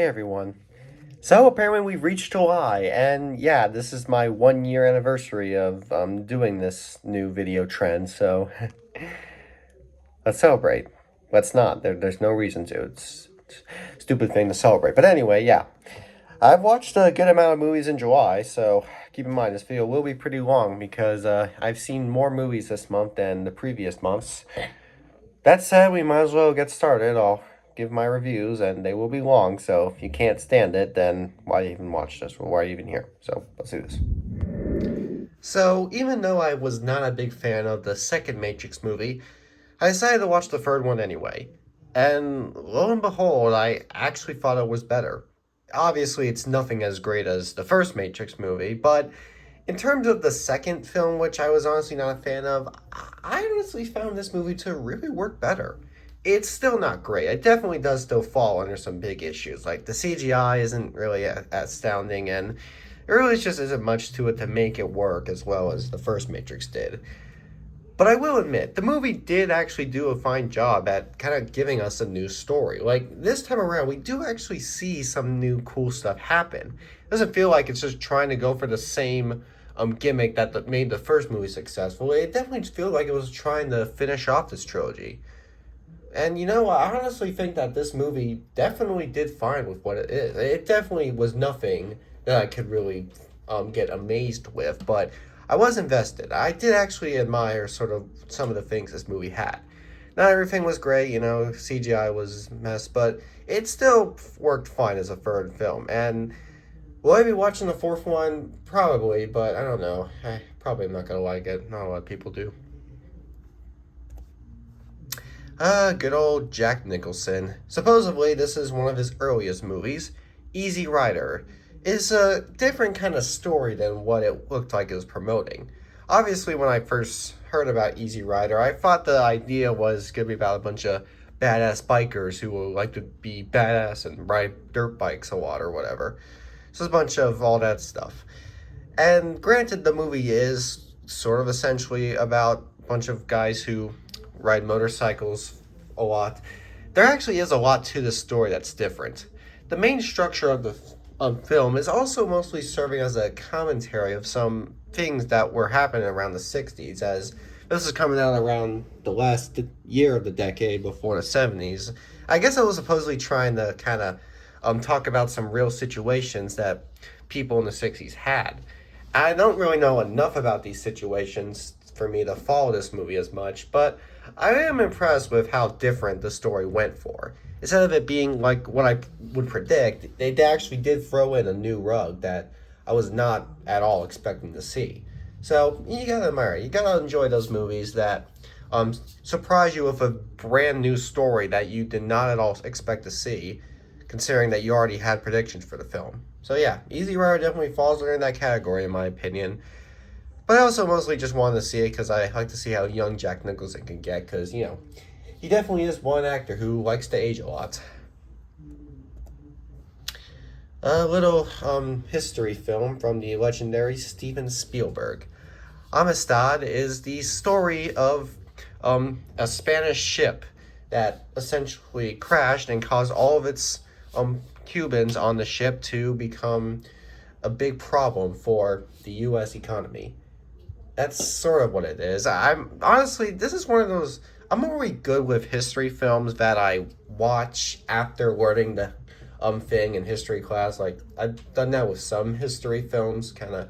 Hey everyone. So apparently we've reached July, and yeah, this is my 1 year anniversary of doing this new video trend. So let's celebrate. Let's not. There's no reason to. It's a stupid thing to celebrate. But anyway, yeah, I've watched a good amount of movies in July. So keep in mind this video will be pretty long because I've seen more movies this month than the previous months. That said, we might as well get started. I'll give my reviews, and they will be long, so if you can't stand it, then why even watch this? Well, why are you even here? So, let's do this. So, even though I was not a big fan of the second Matrix movie, I decided to watch the third one anyway. And lo and behold, I actually thought it was better. Obviously, it's nothing as great as the first Matrix movie, but in terms of the second film, which I was honestly not a fan of, I honestly found this movie to really work better. It's still not great. It definitely does still fall under some big issues. Like the CGI isn't really astounding, and there really just isn't much to it to make it work as well as the first Matrix did. But I will admit, the movie did actually do a fine job at kind of giving us a new story. Like, this time around, we do actually see some new cool stuff happen. It doesn't feel like it's just trying to go for the same gimmick that made the first movie successful. It definitely feels like it was trying to finish off this trilogy. And you know, I honestly think that this movie definitely did fine with what it is. It definitely was nothing that I could really get amazed with, but I was invested. I did actually admire sort of some of the things this movie had. Not everything was great, you know, CGI was a mess, but it still worked fine as a third film. And will I be watching the fourth one? Probably, but I don't know. I probably am not gonna like it. Not a lot of people do. Good old Jack Nicholson. Supposedly, this is one of his earliest movies. Easy Rider is a different kind of story than what it looked like it was promoting. Obviously, when I first heard about Easy Rider, I thought the idea was going to be about a bunch of badass bikers who would like to be badass and ride dirt bikes a lot or whatever. So it's a bunch of all that stuff. And granted, the movie is sort of essentially about a bunch of guys who ride motorcycles a lot. There actually is a lot to the story that's different. The main structure of the film is also mostly serving as a commentary of some things that were happening around the 60s, as this is coming out around the last year of the decade before the 70s. I guess I was supposedly trying to kind of talk about some real situations that people in the 60s had. I don't really know enough about these situations for me to follow this movie as much, but I am impressed with how different the story went for. Instead of it being like what I would predict, they actually did throw in a new rug that I was not at all expecting to see. So you gotta admire it. You gotta enjoy those movies that surprise you with a brand new story that you did not at all expect to see, considering that you already had predictions for the film. So yeah, Easy Rider definitely falls under that category in my opinion. But I also mostly just wanted to see it because I like to see how young Jack Nicholson can get, because, you know, he definitely is one actor who likes to age a lot. A little history film from the legendary Steven Spielberg. Amistad is the story of a Spanish ship that essentially crashed and caused all of its Cubans on the ship to become a big problem for the U.S. economy. That's sort of what it is. I'm honestly, this is one of those. I'm already good with history films that I watch after learning the thing in history class. Like I've done that with some history films. Kind of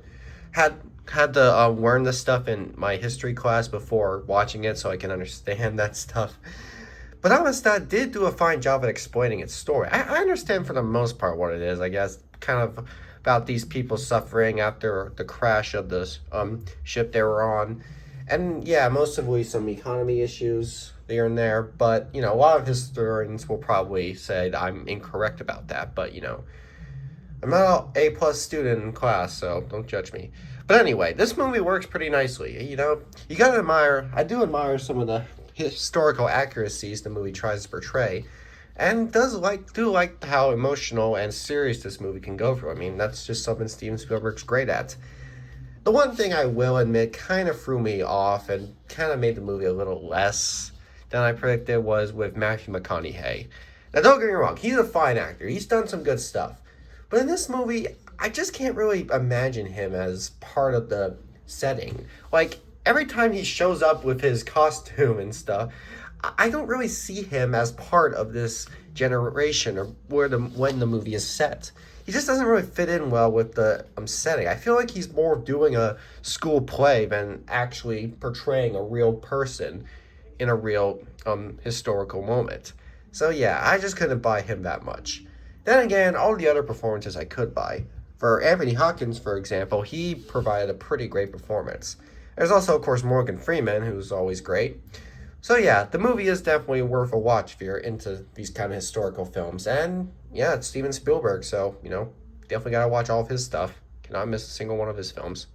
had to learn the stuff in my history class before watching it, so I can understand that stuff. But Amistad did do a fine job at explaining its story. I understand for the most part what it is. I guess kind of about these people suffering after the crash of the ship they were on. And yeah, mostly some economy issues here and there. But, you know, a lot of historians will probably say that I'm incorrect about that. But, you know, I'm not an A-plus student in class, so don't judge me. But anyway, this movie works pretty nicely. You know, you gotta admire, I do admire some of the historical accuracies the movie tries to portray, and do like how emotional and serious this movie can go through. I mean, that's just something Steven Spielberg's great at. The one thing I will admit kind of threw me off and kind of made the movie a little less than I predicted was with Matthew McConaughey. Now, don't get me wrong, he's a fine actor. He's done some good stuff. But in this movie, I just can't really imagine him as part of the setting. Like, every time he shows up with his costume and stuff, I don't really see him as part of this generation or when the movie is set. He just doesn't really fit in well with the setting. I feel like he's more doing a school play than actually portraying a real person in a real historical moment. So yeah, I just couldn't buy him that much. Then again, all the other performances I could buy. For Anthony Hopkins, for example, he provided a pretty great performance. There's also, of course, Morgan Freeman, who's always great. So yeah, the movie is definitely worth a watch if you're into these kind of historical films. And yeah, it's Steven Spielberg, so, definitely gotta watch all of his stuff. Cannot miss a single one of his films.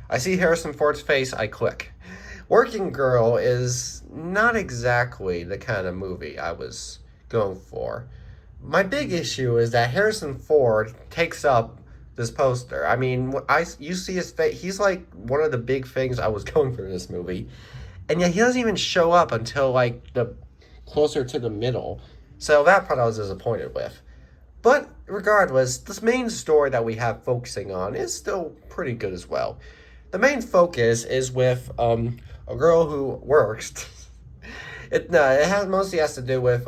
I see Harrison Ford's face, I click. Working Girl is not exactly the kind of movie I was going for. My big issue is that Harrison Ford takes up this poster. I mean, you see his face. He's like one of the big things I was going for this movie, and yet he doesn't even show up until like the closer to the middle. So that part I was disappointed with. But regardless, this main story that we have focusing on is still pretty good as well. The main focus is with a girl who works. It mostly has to do with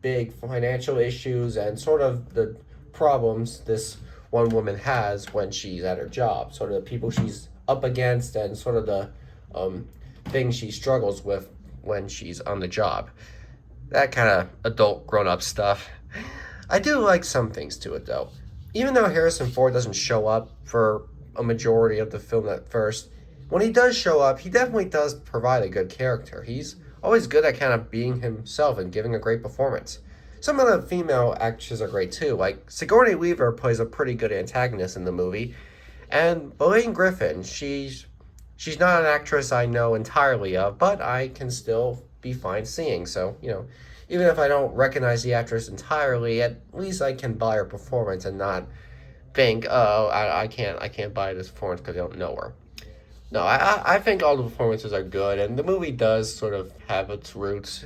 big financial issues and sort of the problems this one woman has when she's at her job, sort of the people she's up against and sort of the things she struggles with when she's on the job. That kind of adult grown-up stuff. I do like some things to it though. Even though Harrison Ford doesn't show up for a majority of the film at first, when he does show up, he definitely does provide a good character. He's always good at kind of being himself and giving a great performance. Some of the female actresses are great too, like Sigourney Weaver plays a pretty good antagonist in the movie, and Elaine Griffin, she's not an actress I know entirely of, but I can still be fine seeing, so, even if I don't recognize the actress entirely, at least I can buy her performance and not think, oh, I can't buy this performance because I don't know her. No, I think all the performances are good, and the movie does sort of have its roots,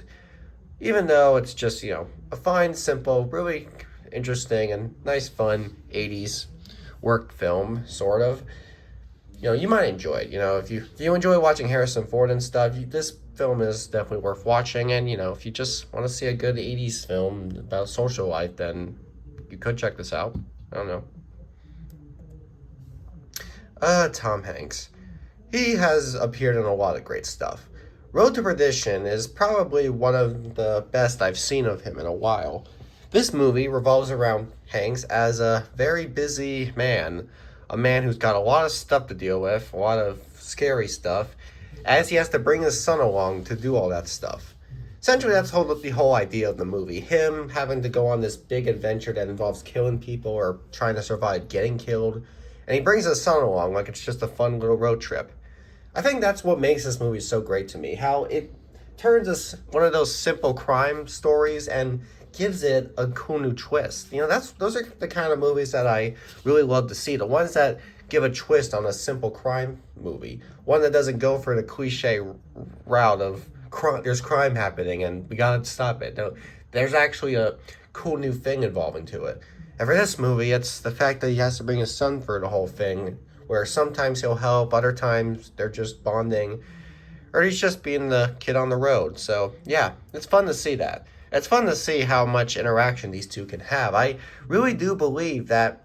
even though it's just, a fine, simple, really interesting and nice, fun 80s work film, sort of. You might enjoy it. If you enjoy watching Harrison Ford and stuff, this film is definitely worth watching, and, if you just want to see a good 80s film about social life, then you could check this out. I don't know. Tom Hanks. He has appeared in a lot of great stuff. Road to Perdition is probably one of the best I've seen of him in a while. This movie revolves around Hanks as a very busy man, a man who's got a lot of stuff to deal with, a lot of scary stuff, as he has to bring his son along to do all that stuff. Essentially, that's the whole idea of the movie. Him having to go on this big adventure that involves killing people or trying to survive getting killed, and he brings his son along like it's just a fun little road trip. I think that's what makes this movie so great to me, how it turns one of those simple crime stories and gives it a cool new twist. Those are the kind of movies that I really love to see, the ones that give a twist on a simple crime movie, one that doesn't go for the cliche route of there's crime happening and we gotta stop it. No, there's actually a cool new thing involving to it. And for this movie, it's the fact that he has to bring his son for the whole thing, where sometimes he'll help, other times they're just bonding, or he's just being the kid on the road. So yeah, it's fun to see that. It's fun to see how much interaction these two can have. I really do believe that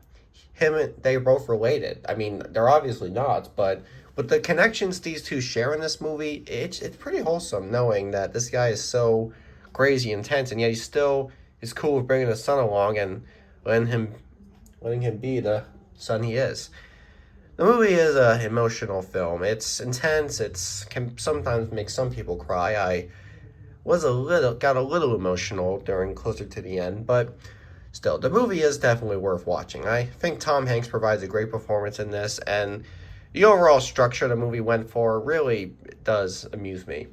they're both related. I mean, they're obviously not, but with the connections these two share in this movie, it's pretty wholesome knowing that this guy is so crazy intense, and yet he still is cool with bringing his son along and letting him be the son he is. The movie is an emotional film. It's intense. Can sometimes make some people cry. I got a little emotional during closer to the end, but still, the movie is definitely worth watching. I think Tom Hanks provides a great performance in this, and the overall structure the movie went for really does amuse me.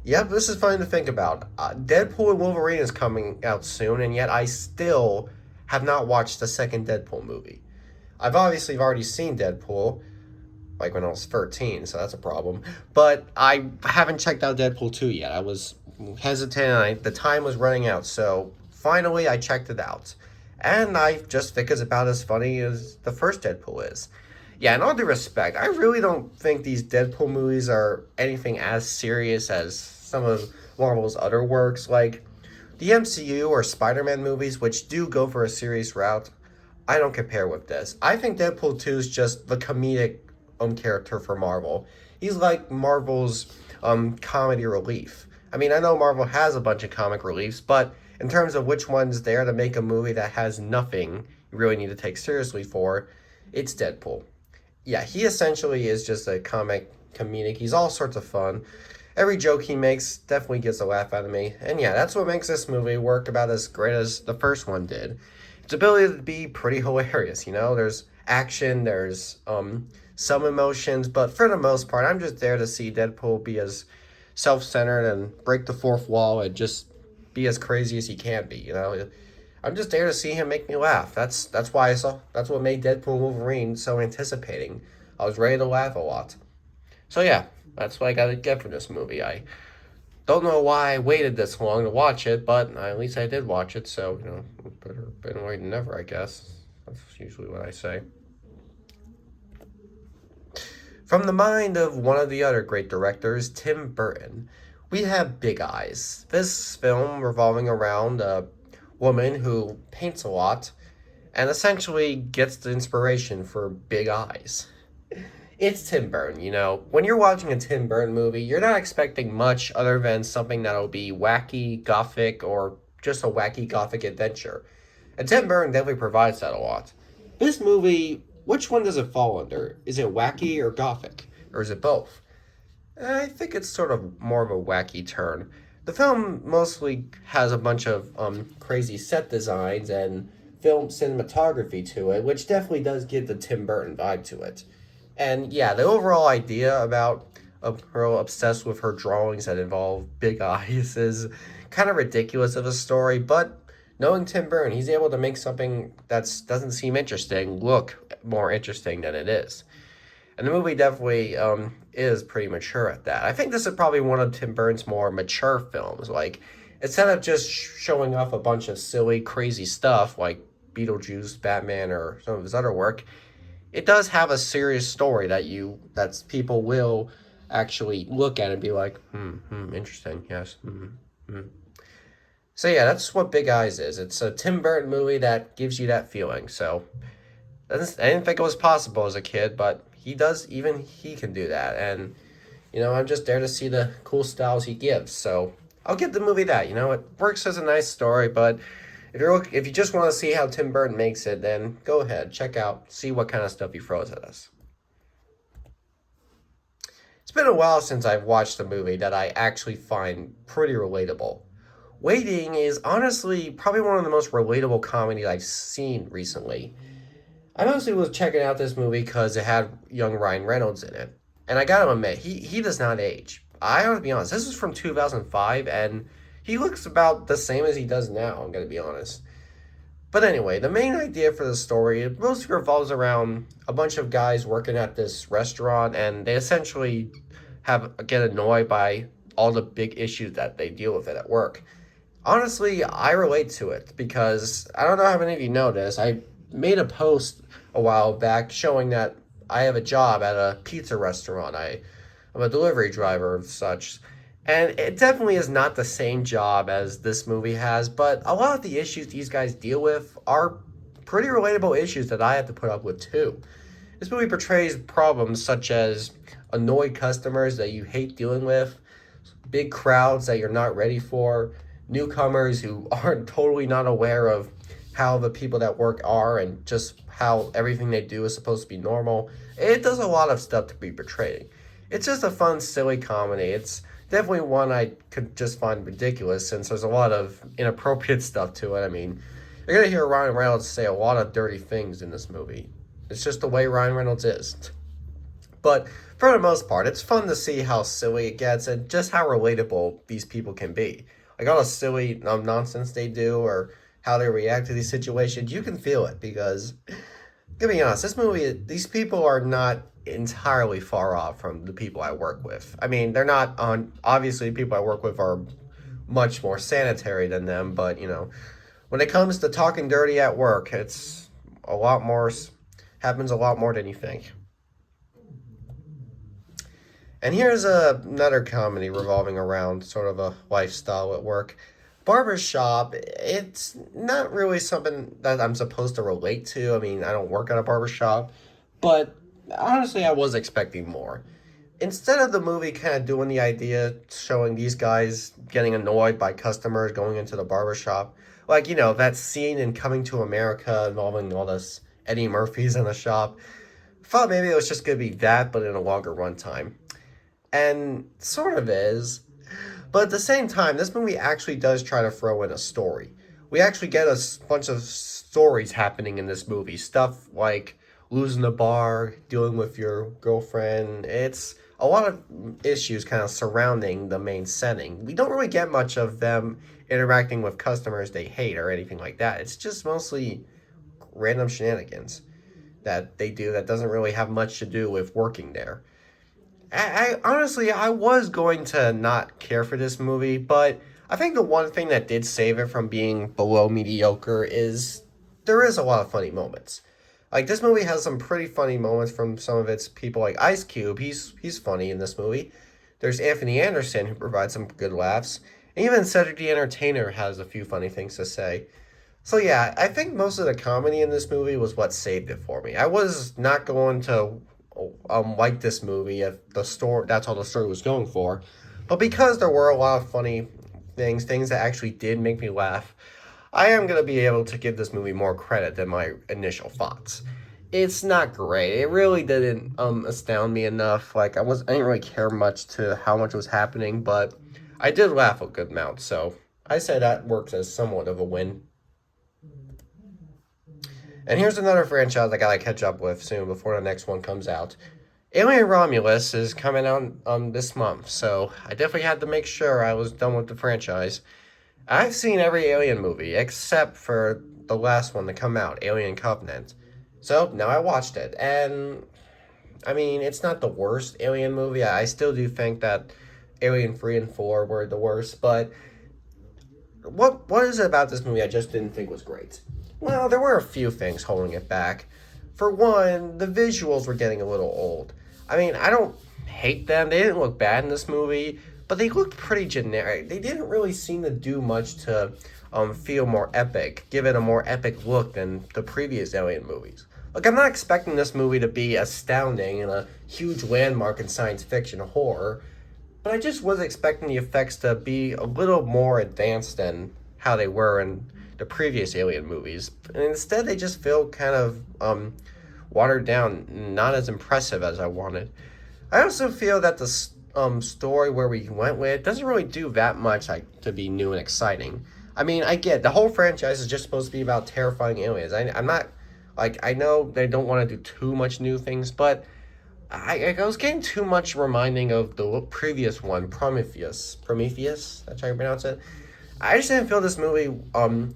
Yep, this is funny to think about. Deadpool and Wolverine is coming out soon, and yet I still have not watched the second Deadpool movie. I've obviously already seen Deadpool, like when I was 13, so that's a problem. But I haven't checked out Deadpool 2 yet. I was hesitant, and the time was running out, so finally I checked it out. And I just think it's about as funny as the first Deadpool is. Yeah, in all due respect, I really don't think these Deadpool movies are anything as serious as some of Marvel's other works. Like, the MCU or Spider-Man movies, which do go for a serious route, I don't compare with this. I think Deadpool 2 is just the comedic character for Marvel. He's like Marvel's comedy relief. I mean, I know Marvel has a bunch of comic reliefs, but in terms of which one's there to make a movie that has nothing you really need to take seriously for, it's Deadpool. Yeah, he essentially is just a comedic. He's all sorts of fun. Every joke he makes definitely gets a laugh out of me. And yeah, that's what makes this movie work about as great as the first one did. Its ability to be pretty hilarious, you know? There's action, there's some emotions, but for the most part, I'm just there to see Deadpool be as self-centered and break the fourth wall and just be as crazy as he can be, you know? I'm just there to see him make me laugh. That's what made Deadpool Wolverine so anticipating. I was ready to laugh a lot. So yeah, that's what I gotta get from this movie. I don't know why I waited this long to watch it, but at least I did watch it, so, you know, better been waiting than never, I guess. That's usually what I say. From the mind of one of the other great directors, Tim Burton, we have Big Eyes. This film revolving around a woman who paints a lot and essentially gets the inspiration for big eyes. It's Tim Burton, you know. When you're watching a Tim Burton movie, you're not expecting much other than something that'll be wacky, gothic, or just a wacky, gothic adventure. And Tim Burton definitely provides that a lot. This movie, which one does it fall under? Is it wacky or gothic? Or is it both? I think it's sort of more of a wacky turn. The film mostly has a bunch of crazy set designs and film cinematography to it, which definitely does give the Tim Burton vibe to it. And yeah, the overall idea about a girl obsessed with her drawings that involve big eyes is kind of ridiculous of a story, but knowing Tim Burton, he's able to make something that doesn't seem interesting look more interesting than it is. And the movie definitely is pretty mature at that. I think this is probably one of Tim Burton's more mature films. Like, instead of just showing off a bunch of silly, crazy stuff like Beetlejuice, Batman, or some of his other work, it does have a serious story that people will actually look at and be like, interesting, yes. So yeah, that's what Big Eyes is. It's a Tim Burton movie that gives you that feeling. So I didn't think it was possible as a kid, but even he can do that. And, you know, I'm just there to see the cool styles he gives. So I'll give the movie that. You know, it works as a nice story, but if you just want to see how Tim Burton makes it, then go ahead, check out, see what kind of stuff he throws at us. It's been a while since I've watched a movie that I actually find pretty relatable. Waiting is honestly probably one of the most relatable comedies I've seen recently. I mostly was checking out this movie because it had young Ryan Reynolds in it. And I gotta admit, he does not age. I have to be honest, this is from 2005, and he looks about the same as he does now, I'm gonna be honest. But anyway, the main idea for the story, it mostly revolves around a bunch of guys working at this restaurant, and they essentially get annoyed by all the big issues that they deal with it at work. Honestly, I relate to it because I don't know how many of you know this. I made a post a while back showing that I have a job at a pizza restaurant. I'm a delivery driver of such. And it definitely is not the same job as this movie has, but a lot of the issues these guys deal with are pretty relatable issues that I have to put up with too. This movie portrays problems such as annoyed customers that you hate dealing with, big crowds that you're not ready for, newcomers who aren't totally not aware of how the people that work are and just how everything they do is supposed to be normal. It does a lot of stuff to be portrayed. It's just a fun, silly comedy. It's definitely one I could just find ridiculous since there's a lot of inappropriate stuff to it. I mean, you're going to hear Ryan Reynolds say a lot of dirty things in this movie. It's just the way Ryan Reynolds is. But for the most part, it's fun to see how silly it gets and just how relatable these people can be. Like all the silly nonsense they do or how they react to these situations, you can feel it because, to be honest, this movie, these people are not entirely far off from the people I work with. I mean, they're not on, obviously, the people I work with are much more sanitary than them, but, you know, when it comes to talking dirty at work, it's a lot more, happens a lot more than you think. And here's another comedy revolving around sort of a lifestyle at work. Barbershop, it's not really something that I'm supposed to relate to. I mean, I don't work at a barbershop, but honestly, I was expecting more. Instead of the movie kind of doing the idea, showing these guys getting annoyed by customers going into the barbershop, like, you know, that scene in Coming to America involving all this Eddie Murphy's in the shop, I thought maybe it was just going to be that, but in a longer runtime. And sort of is. But at the same time, this movie actually does try to throw in a story. We actually get a bunch of stories happening in this movie. Stuff like losing the bar, dealing with your girlfriend. It's a lot of issues kind of surrounding the main setting. We don't really get much of them interacting with customers they hate or anything like that. It's just mostly random shenanigans that they do that doesn't really have much to do with working there. I honestly, I was going to not care for this movie, but I think the one thing that did save it from being below mediocre is there is a lot of funny moments. Like this movie has some pretty funny moments from some of its people, like Ice Cube. He's funny in this movie. There's Anthony Anderson who provides some good laughs. And even Cedric the Entertainer has a few funny things to say. So yeah, I think most of the comedy in this movie was what saved it for me. I was not going to like this movie if the story that's all the story was going for, but because there were a lot of funny things that actually did make me laugh, I am gonna be able to give this movie more credit than my initial thoughts. It's not great. It really didn't astound me enough. Like I didn't really care much to how much was happening, but I did laugh a good amount. So I say that works as somewhat of a win. And here's another franchise I gotta catch up with soon before the next one comes out. Alien Romulus is coming out this month, so I definitely had to make sure I was done with the franchise. I've seen every Alien movie except for the last one to come out, Alien Covenant. So now I watched it, and I mean, it's not the worst Alien movie. I still do think that Alien 3 and 4 were the worst, but what is it about this movie I just didn't think was great? Well, there were a few things holding it back. For one, the visuals were getting a little old. I mean, I don't hate them. They didn't look bad in this movie, but they looked pretty generic. They didn't really seem to do much to feel more epic, give it a more epic look than the previous Alien movies. Like, I'm not expecting this movie to be astounding and a huge landmark in science fiction horror, but I just was expecting the effects to be a little more advanced than how they were in the previous Alien movies. And instead, they just feel kind of watered down, not as impressive as I wanted. I also feel that the story where we went with doesn't really do that much like to be new and exciting. I mean, I get the whole franchise is just supposed to be about terrifying aliens. I'm not like I know they don't want to do too much new things, but I was getting too much reminding of the previous one, Prometheus. Prometheus, that's how you pronounce it. I just didn't feel this movie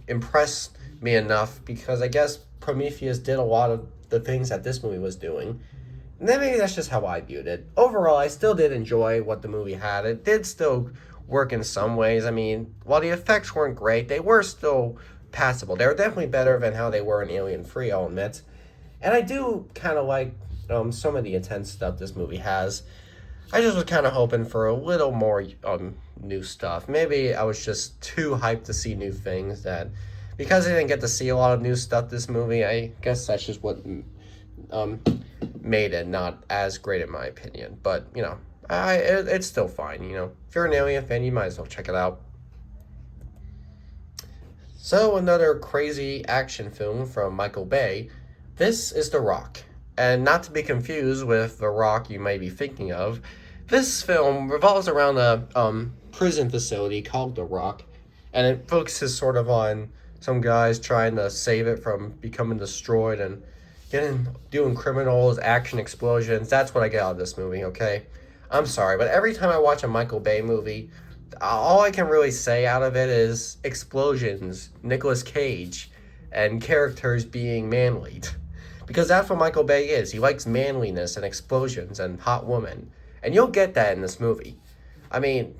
impressed me enough because I guess Prometheus did a lot of the things that this movie was doing. And then maybe that's just how I viewed it. Overall, I still did enjoy what the movie had. It did still work in some ways. I mean, while the effects weren't great, they were still passable. They were definitely better than how they were in Alien 3, I'll admit. And I do kind of like some of the intense stuff this movie has. I just was kind of hoping for a little more new stuff. Maybe I was just too hyped to see new things that, because I didn't get to see a lot of new stuff this movie, I guess that's just what made it not as great in my opinion. But, you know, it's still fine, you know. If you're an Alien fan, you might as well check it out. So, another crazy action film from Michael Bay. This is The Rock. And not to be confused with The Rock you may be thinking of, this film revolves around a prison facility called The Rock, and it focuses sort of on some guys trying to save it from becoming destroyed and doing criminals, action, explosions. That's what I get out of this movie, okay? I'm sorry, but every time I watch a Michael Bay movie, all I can really say out of it is explosions, Nicolas Cage, and characters being manly. Because that's what Michael Bay is. He likes manliness and explosions and hot women. And you'll get that in this movie. I mean,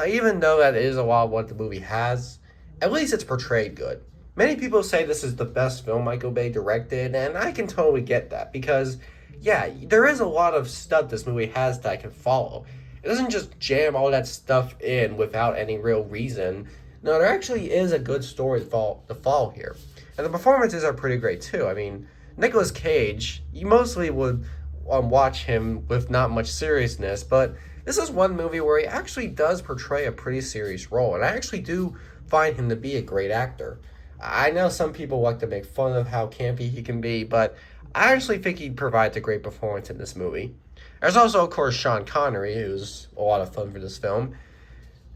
even though that is a lot of what the movie has, at least it's portrayed good. Many people say this is the best film Michael Bay directed, and I can totally get that because, yeah, there is a lot of stuff this movie has that I can follow. It doesn't just jam all that stuff in without any real reason. No, there actually is a good story to follow here. And the performances are pretty great too. I mean, Nicolas Cage, you mostly would watch him with not much seriousness, but this is one movie where he actually does portray a pretty serious role, and I actually do find him to be a great actor. I know some people like to make fun of how campy he can be, but I actually think he provides a great performance in this movie. There's also, of course, Sean Connery, who's a lot of fun for this film.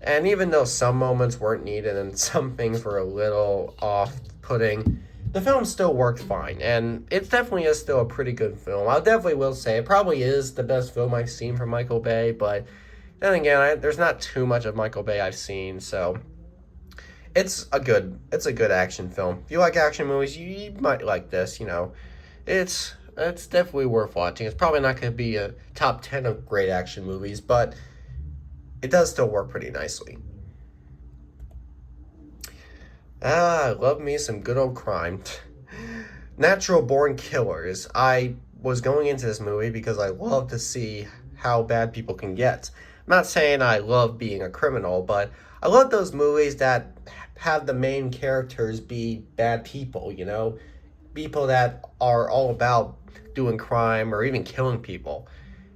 And even though some moments weren't needed and some things were a little off-putting, the film still worked fine. And it definitely is still a pretty good film. I definitely will say it probably is the best film I've seen from Michael Bay, but then again, there's not too much of Michael Bay I've seen, so it's a good action film. If you like action movies, you might like this. It's definitely worth watching. It's probably not going to be a top 10 of great action movies, but it does still work pretty nicely. I love me some good old crime. Natural Born Killers. I was going into this movie because I love to see how bad people can get. I'm not saying I love being a criminal, but I love those movies that have the main characters be bad people, people that are all about doing crime or even killing people.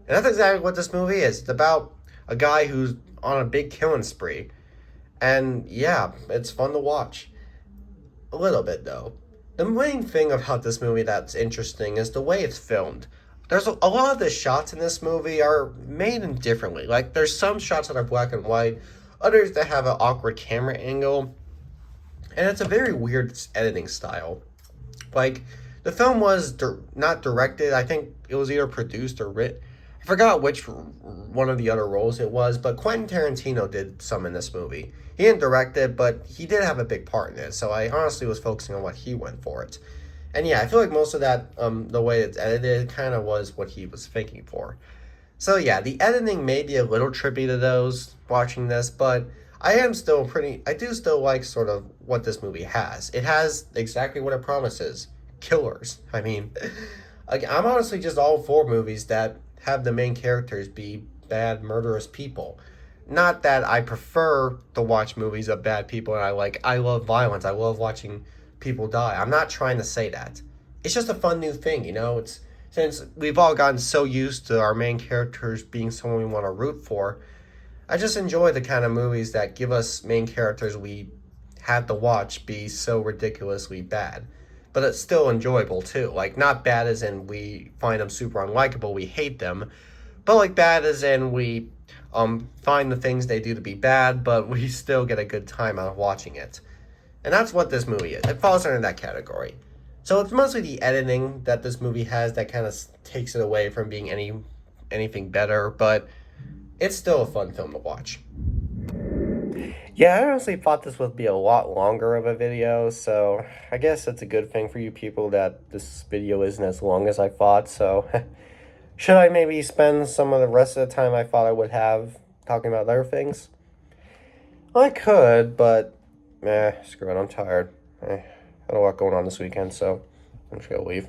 And that's exactly what this movie is. It's about a guy who's on a big killing spree. And yeah, it's fun to watch. A little bit, though. The main thing about this movie that's interesting is the way it's filmed. There's a lot of the shots in this movie are made in differently. Like, there's some shots that are black and white, others that have an awkward camera angle, and it's a very weird editing style. Like, the film was not directed. I think it was either produced or written. I forgot which one of the other roles it was, but Quentin Tarantino did some in this movie. He didn't direct it, but he did have a big part in it, so I honestly was focusing on what he went for it. And yeah, I feel like most of that, the way it's edited, kind of was what he was thinking for. So yeah, the editing may be a little trippy to those watching this, but I do still like sort of what this movie has. It has exactly what it promises. Killers. I mean, like, I'm honestly just all for movies that have the main characters be bad, murderous people. Not that I prefer to watch movies of bad people and I love violence. I love watching people die. I'm not trying to say that. It's just a fun new thing, It's since we've all gotten so used to our main characters being someone we want to root for. I just enjoy the kind of movies that give us main characters we had to watch be so ridiculously bad. But it's still enjoyable too. Like, not bad as in we find them super unlikable, we hate them, but like bad as in we find the things they do to be bad, but we still get a good time out of watching it. And that's what this movie is. It falls under that category. So it's mostly the editing that this movie has that kind of takes it away from being anything better, but it's still a fun film to watch. Yeah, I honestly thought this would be a lot longer of a video, so I guess it's a good thing for you people that this video isn't as long as I thought, so should I maybe spend some of the rest of the time I thought I would have talking about other things? Well, I could, but screw it, I'm tired. I got a lot going on this weekend, so I'm just gonna leave.